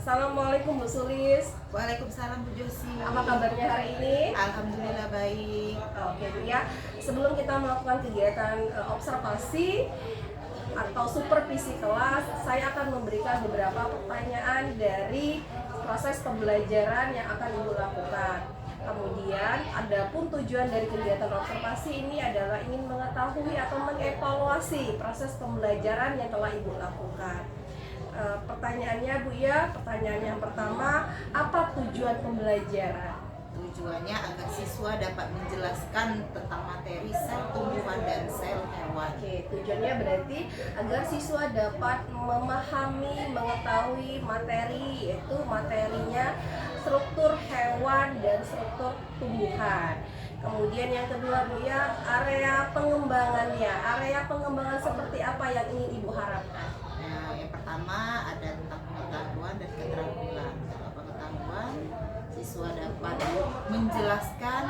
Assalamualaikum Bu Sulis. Waalaikumsalam Bu Josi. Apa kabarnya hari ini? Alhamdulillah baik. Oke Bu ya. Sebelum kita melakukan kegiatan observasi atau supervisi kelas, saya akan memberikan beberapa pertanyaan dari proses pembelajaran yang akan Ibu lakukan. Kemudian, adapun tujuan dari kegiatan observasi ini adalah ingin mengetahui atau mengevaluasi proses pembelajaran yang telah Ibu lakukan. Pertanyaannya Bu ya, pertanyaan yang pertama, apa tujuan pembelajaran? Tujuannya agar siswa dapat menjelaskan tentang materi sel tumbuhan dan sel hewan. Oke, tujuannya berarti agar siswa dapat memahami, mengetahui materi, yaitu materinya struktur hewan dan struktur tumbuhan. Kemudian yang kedua Bu ya, area pengembangannya. Area pengembangan seperti apa yang ingin Ibu harapkan? Nah, yang pertama ada tentang pengetahuan dan keterampilan. Kalau pengetahuan, siswa dapat menjelaskan,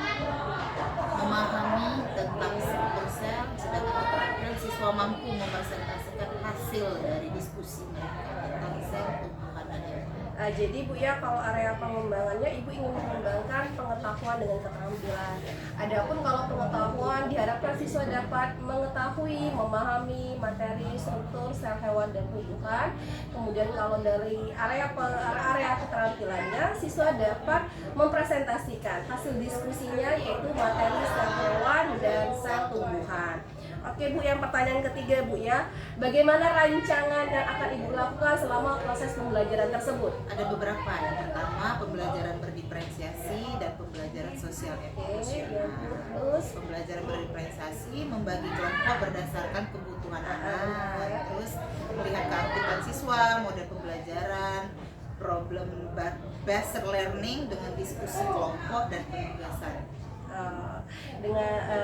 memahami tentang struktur sel, sedangkan keterampilan siswa mampu mempresentasikan hasil dari diskusi mereka tentang sel tumbuhan dan hewan. Jadi Bu ya, kalau area pengembangannya Ibu ingin mengembangkan pengetahuan dengan keterampilan. Adapun kalau pengetahuan diharapkan siswa dapat mengetahui, memahami materi struktur sel hewan dan tumbuhan. Kemudian kalau dari area keterampilannya, siswa dapat mempresentasikan hasil diskusinya, yaitu materi sel hewan dan sel tumbuhan. Oke Bu, yang pertanyaan ketiga Bu ya, bagaimana rancangan yang akan Ibu lakukan selama proses pembelajaran tersebut? Ada beberapa. Yang pertama, pembelajaran berdiferensiasi dan pembelajaran sosial emosional. Terus Pembelajaran berdiferensiasi membagi kelompok berdasarkan kebutuhan anak, terus melihat keaktifan siswa, model pembelajaran, problem based learning dengan diskusi kelompok dan penugasan.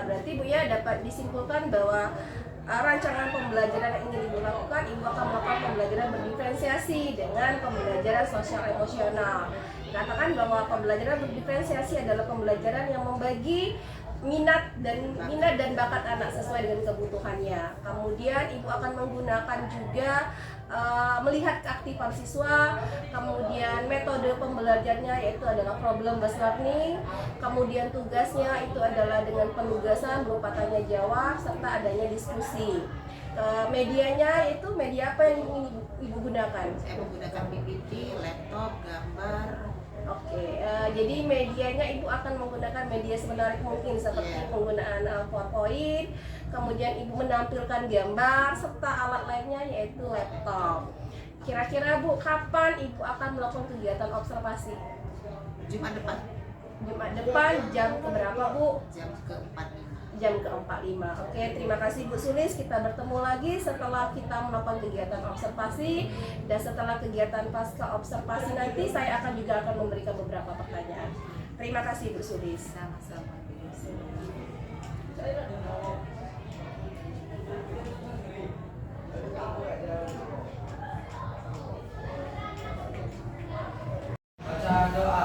Berarti Bu ya, dapat disimpulkan bahwa rancangan pembelajaran yang ingin Ibu lakukan, Ibu akan melakukan pembelajaran berdiferensiasi dengan pembelajaran sosial emosional. Dikatakan bahwa pembelajaran berdiferensiasi adalah pembelajaran yang membagi minat dan bakat anak sesuai dengan kebutuhannya. Kemudian Ibu akan menggunakan juga melihat keaktifan siswa, kemudian metode pembelajarannya yaitu adalah problem based learning, kemudian tugasnya itu adalah dengan penugasan berupa tanya jawab serta adanya diskusi. Medianya itu media apa yang ingin Ibu gunakan? Saya menggunakan PPT, laptop, gambar. Oke, jadi medianya Ibu akan menggunakan media semenarik mungkin seperti penggunaan PowerPoint, kemudian Ibu menampilkan gambar serta alat lainnya yaitu laptop. Kira-kira Bu, kapan Ibu akan melakukan kegiatan observasi? Jumat depan. Jumat depan jam keberapa Bu? Jam ke-45. Jam ke-45. Oke, terima kasih Bu Sulis. Kita bertemu lagi setelah kita melakukan kegiatan observasi, dan setelah kegiatan pasca observasi nanti saya akan memberikan beberapa pertanyaan. Terima kasih Bu Sulis. Sama-sama. Baca doa.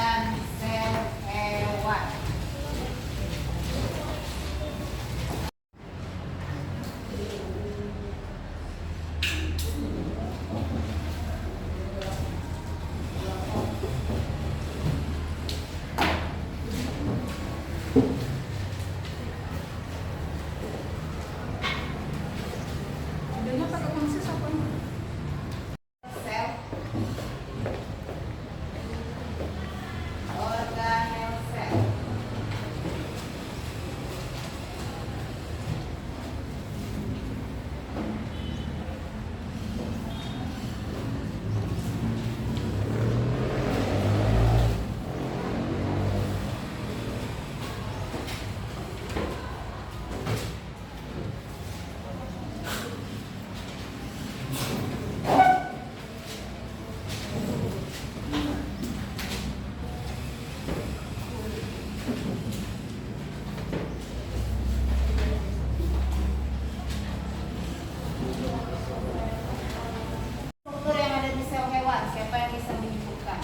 dan sel hewan. Sel, organel sel. Struktur yang ada di sel hewan, siapa yang bisa menyebutkan?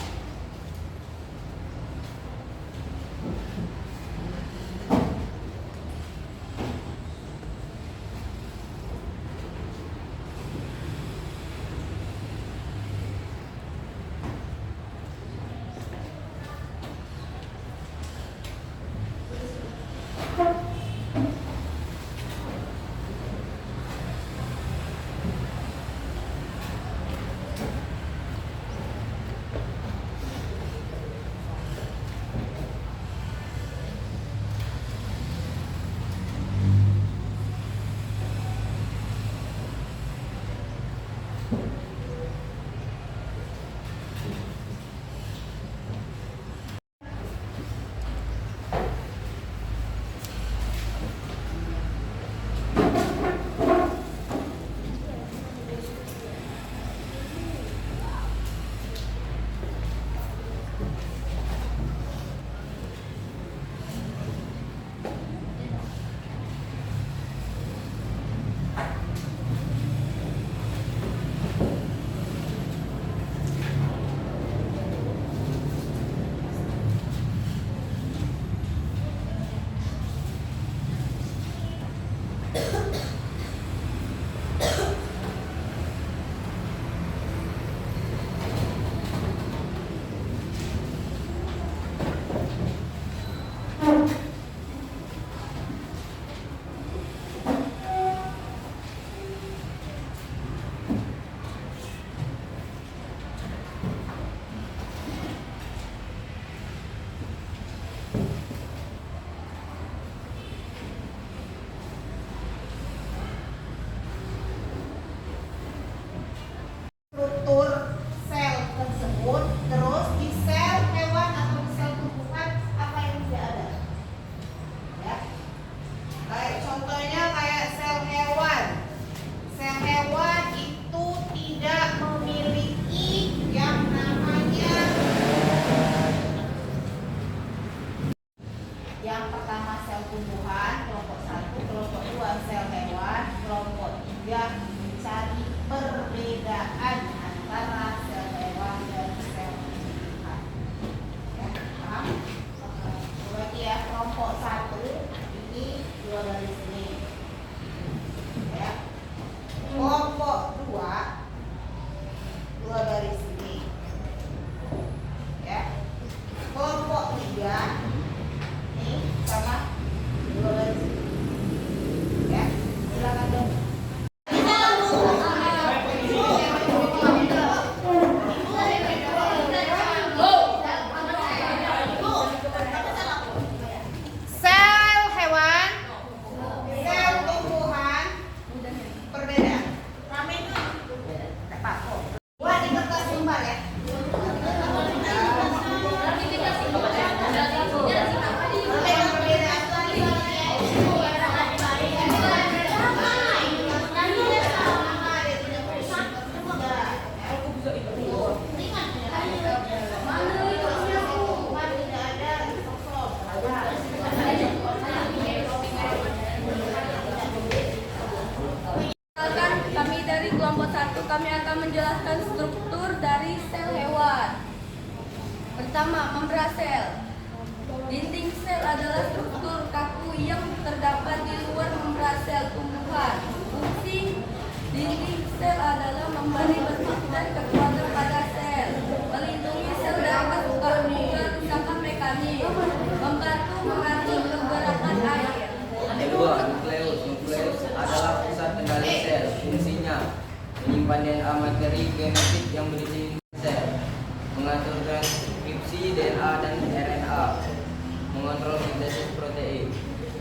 Struktur sel tersebut, terus di sel hewan atau di sel tumbuhan apa yang tidak ada? Ya. Kayak contohnya kayak sel hewan. Sel hewan itu tidak memiliki yang namanya, yang pertama sel tumbuhan, kelompok 1, kelompok 2 sel hewan, kelompok 3 mencari perbedaan antara sel hewan dan sel tumbuhan. Ya, paham? Berarti ya, kelompok 1 ini 2 garis ini. Ya. Kelompok 2 2 garis ini. Ya. Kelompok 3 ini sama 2 sel. Dinding sel adalah struktur kaku yang terdapat di luar membran sel tumbuhan. Fungsi dinding sel adalah memberi bentuk dan kekuatan pada sel, melindungi sel dari kerusakan mekanik, membantu mengatur pergerakan air. Kedua, nukleus adalah pusat kendali sel. Fungsinya menyimpan DNA materi genetik yang berisi sel, mengatur transkripsi DNA dan RNA, mengontrol sintesis protein.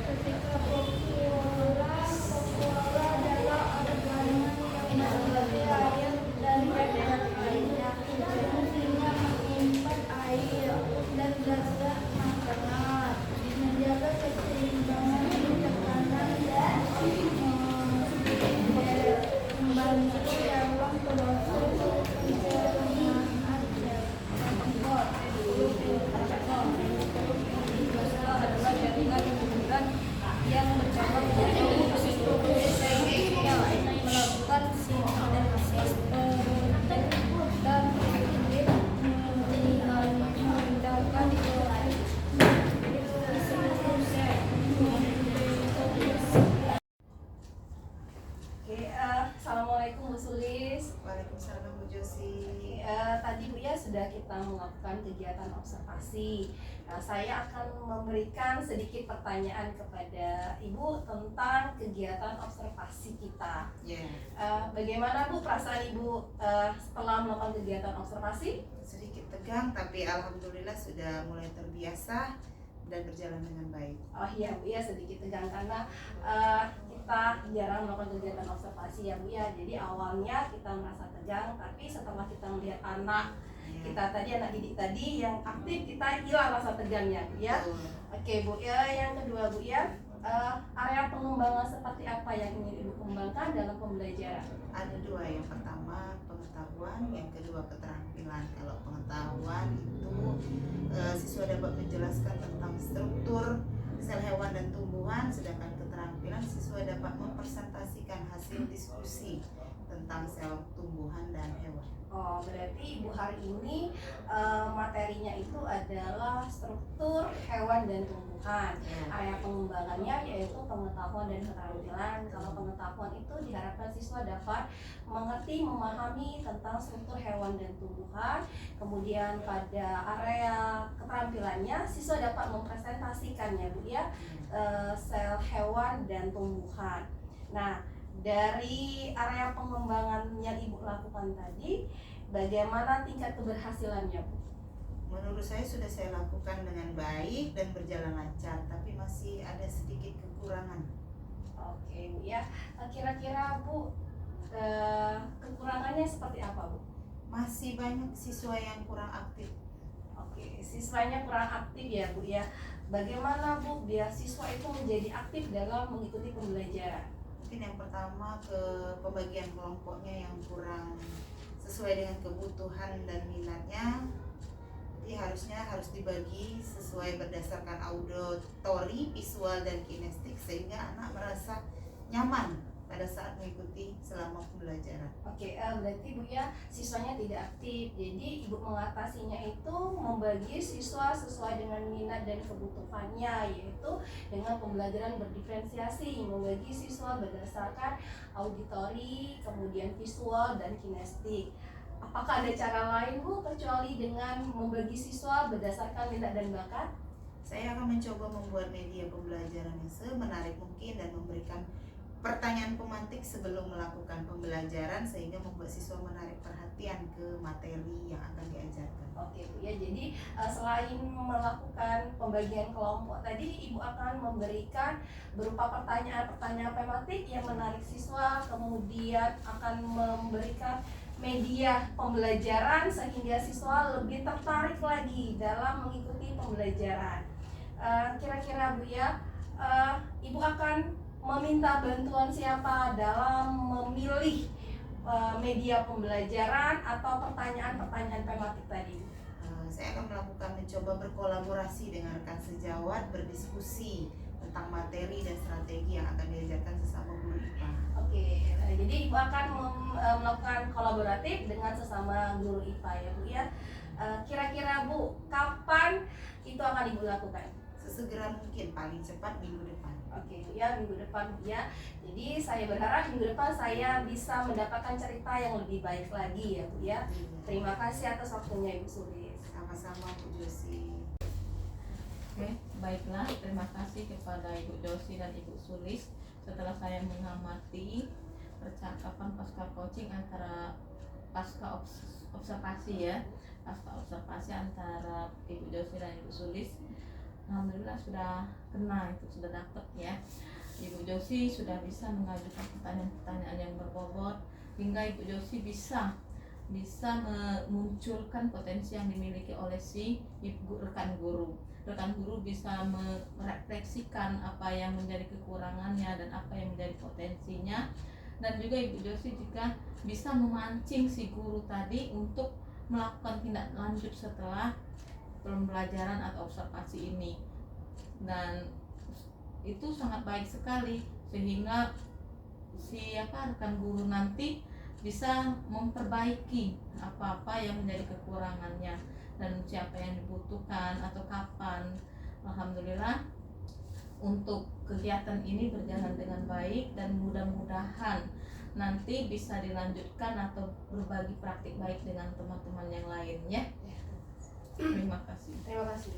Ketika popula adalah organ yang mengambil air dari badan lainnya. Fungsinya menyimpan air dan jaga makanan, menjaga keseimbangan tekanan dan membantu dalam proses pencernaan adalah jaringan hubungan yang bercabang dari sistem sel melakukan sintesis dan meninggalkan proses di seluruh sel. Oke, assalamualaikum Bu Sulis. Waalaikumsalam Bu Josi. Tadi Bu ya sudah kita melakukan kegiatan observasi. Saya akan memberikan sedikit pertanyaan kepada Ibu tentang kegiatan observasi kita. Ya, Bagaimana Bu perasaan Ibu setelah melakukan kegiatan observasi? sedikit tegang tapi alhamdulillah sudah mulai terbiasa dan berjalan dengan baik. Oh iya Bu ya, sedikit tegang karena kita jarang melakukan kegiatan observasi ya Bu ya. Jadi awalnya kita merasa tegang, tapi setelah kita melihat anak kita tadi, anak didik tadi yang aktif, kita hilang rasa tegangnya Bu ya. Betul. Oke Bu ya, yang kedua Bu ya, area pengembangan seperti apa yang ingin Ibu kembangkan dalam pembelajaran? Ada dua, yang pertama pengetahuan, yang kedua keterampilan. Kalau pengetahuan itu siswa dapat menjelaskan tentang struktur sel hewan dan tumbuhan, sedangkan keterampilan siswa dapat mempresentasikan hasil diskusi tentang sel tumbuhan dan hewan. Oh, berarti Ibu hari ini materinya itu adalah struktur hewan dan tumbuhan. Area pengembangannya yaitu pengetahuan dan keterampilan. Kalau pengetahuan itu diharapkan siswa dapat mengerti, memahami tentang struktur hewan dan tumbuhan. Kemudian pada area keterampilannya siswa dapat mempresentasikannya Bu ya, sel hewan dan tumbuhan. Nah, dari area pengembangan yang Ibu lakukan tadi, bagaimana tingkat keberhasilannya Bu? Menurut saya sudah saya lakukan dengan baik dan berjalan lancar, tapi masih ada sedikit kekurangan. Oke Bu ya, kira-kira Bu kekurangannya seperti apa Bu? Masih banyak siswa yang kurang aktif. Oke, siswanya kurang aktif ya Bu ya. Bagaimana Bu biar siswa itu menjadi aktif dalam mengikuti pembelajaran? Mungkin yang pertama ke pembagian kelompoknya yang kurang sesuai dengan kebutuhan dan minatnya. Jadi harus dibagi sesuai berdasarkan auditori, visual dan kinestik sehingga anak merasa nyaman pada saat mengikuti selama pembelajaran. Oke, berarti Bu ya siswanya tidak aktif. Jadi Ibu mengatasinya itu membagi siswa sesuai dengan minat dan kebutuhannya, yaitu dengan pembelajaran berdiferensiasi, membagi siswa berdasarkan auditori, kemudian visual dan kinestik. Apakah ada cara lain Bu kecuali dengan membagi siswa berdasarkan minat dan bakat? Saya akan mencoba membuat media pembelajaran yang semenarik mungkin dan memberikan pertanyaan pemantik sebelum melakukan pembelajaran sehingga membuat siswa menarik perhatian ke materi yang akan diajarkan. Oke Bu ya, jadi selain melakukan pembagian kelompok tadi, Ibu akan memberikan berupa pertanyaan-pertanyaan tematik yang menarik siswa, kemudian akan memberikan media pembelajaran sehingga siswa lebih tertarik lagi dalam mengikuti pembelajaran. Kira-kira Bu ya, Ibu akan meminta bantuan siapa dalam memilih media pembelajaran atau pertanyaan-pertanyaan tematik tadi? Saya akan mencoba berkolaborasi dengan rekan sejawat, berdiskusi tentang materi dan strategi yang akan diajarkan sesama guru IPA. Oke, jadi Ibu akan melakukan kolaboratif dengan sesama guru IPA ya Bu ya. Kira-kira Bu, kapan itu akan Ibu lakukan? Sesegera mungkin, paling cepat minggu depan. Oke ya, minggu depan ya. Jadi saya berharap minggu depan saya bisa mendapatkan cerita yang lebih baik lagi ya Bu ya. Terima kasih atas waktunya Ibu Sulis. Sama-sama Bu Josi. Oke, baiklah, terima kasih kepada Ibu Josi dan Ibu Sulis. Setelah saya mengamati percakapan pasca coaching antara observasi antara Ibu Josi dan Ibu Sulis, alhamdulillah sudah kena, itu sudah dapat ya. Ibu Josi sudah bisa mengajukan pertanyaan-pertanyaan yang berbobot hingga Ibu Josi bisa memunculkan potensi yang dimiliki oleh si rekan guru bisa merefleksikan apa yang menjadi kekurangannya dan apa yang menjadi potensinya, dan juga Ibu Josi juga bisa memancing si guru tadi untuk melakukan tindak lanjut setelah pembelajaran atau observasi ini, dan itu sangat baik sekali sehingga si rekan guru nanti bisa memperbaiki apa-apa yang menjadi kekurangannya dan siapa yang dibutuhkan atau kapan. Alhamdulillah untuk kegiatan ini berjalan dengan baik dan mudah-mudahan nanti bisa dilanjutkan atau berbagi praktik baik dengan teman-teman yang lain ya. Terima kasih. Terima kasih.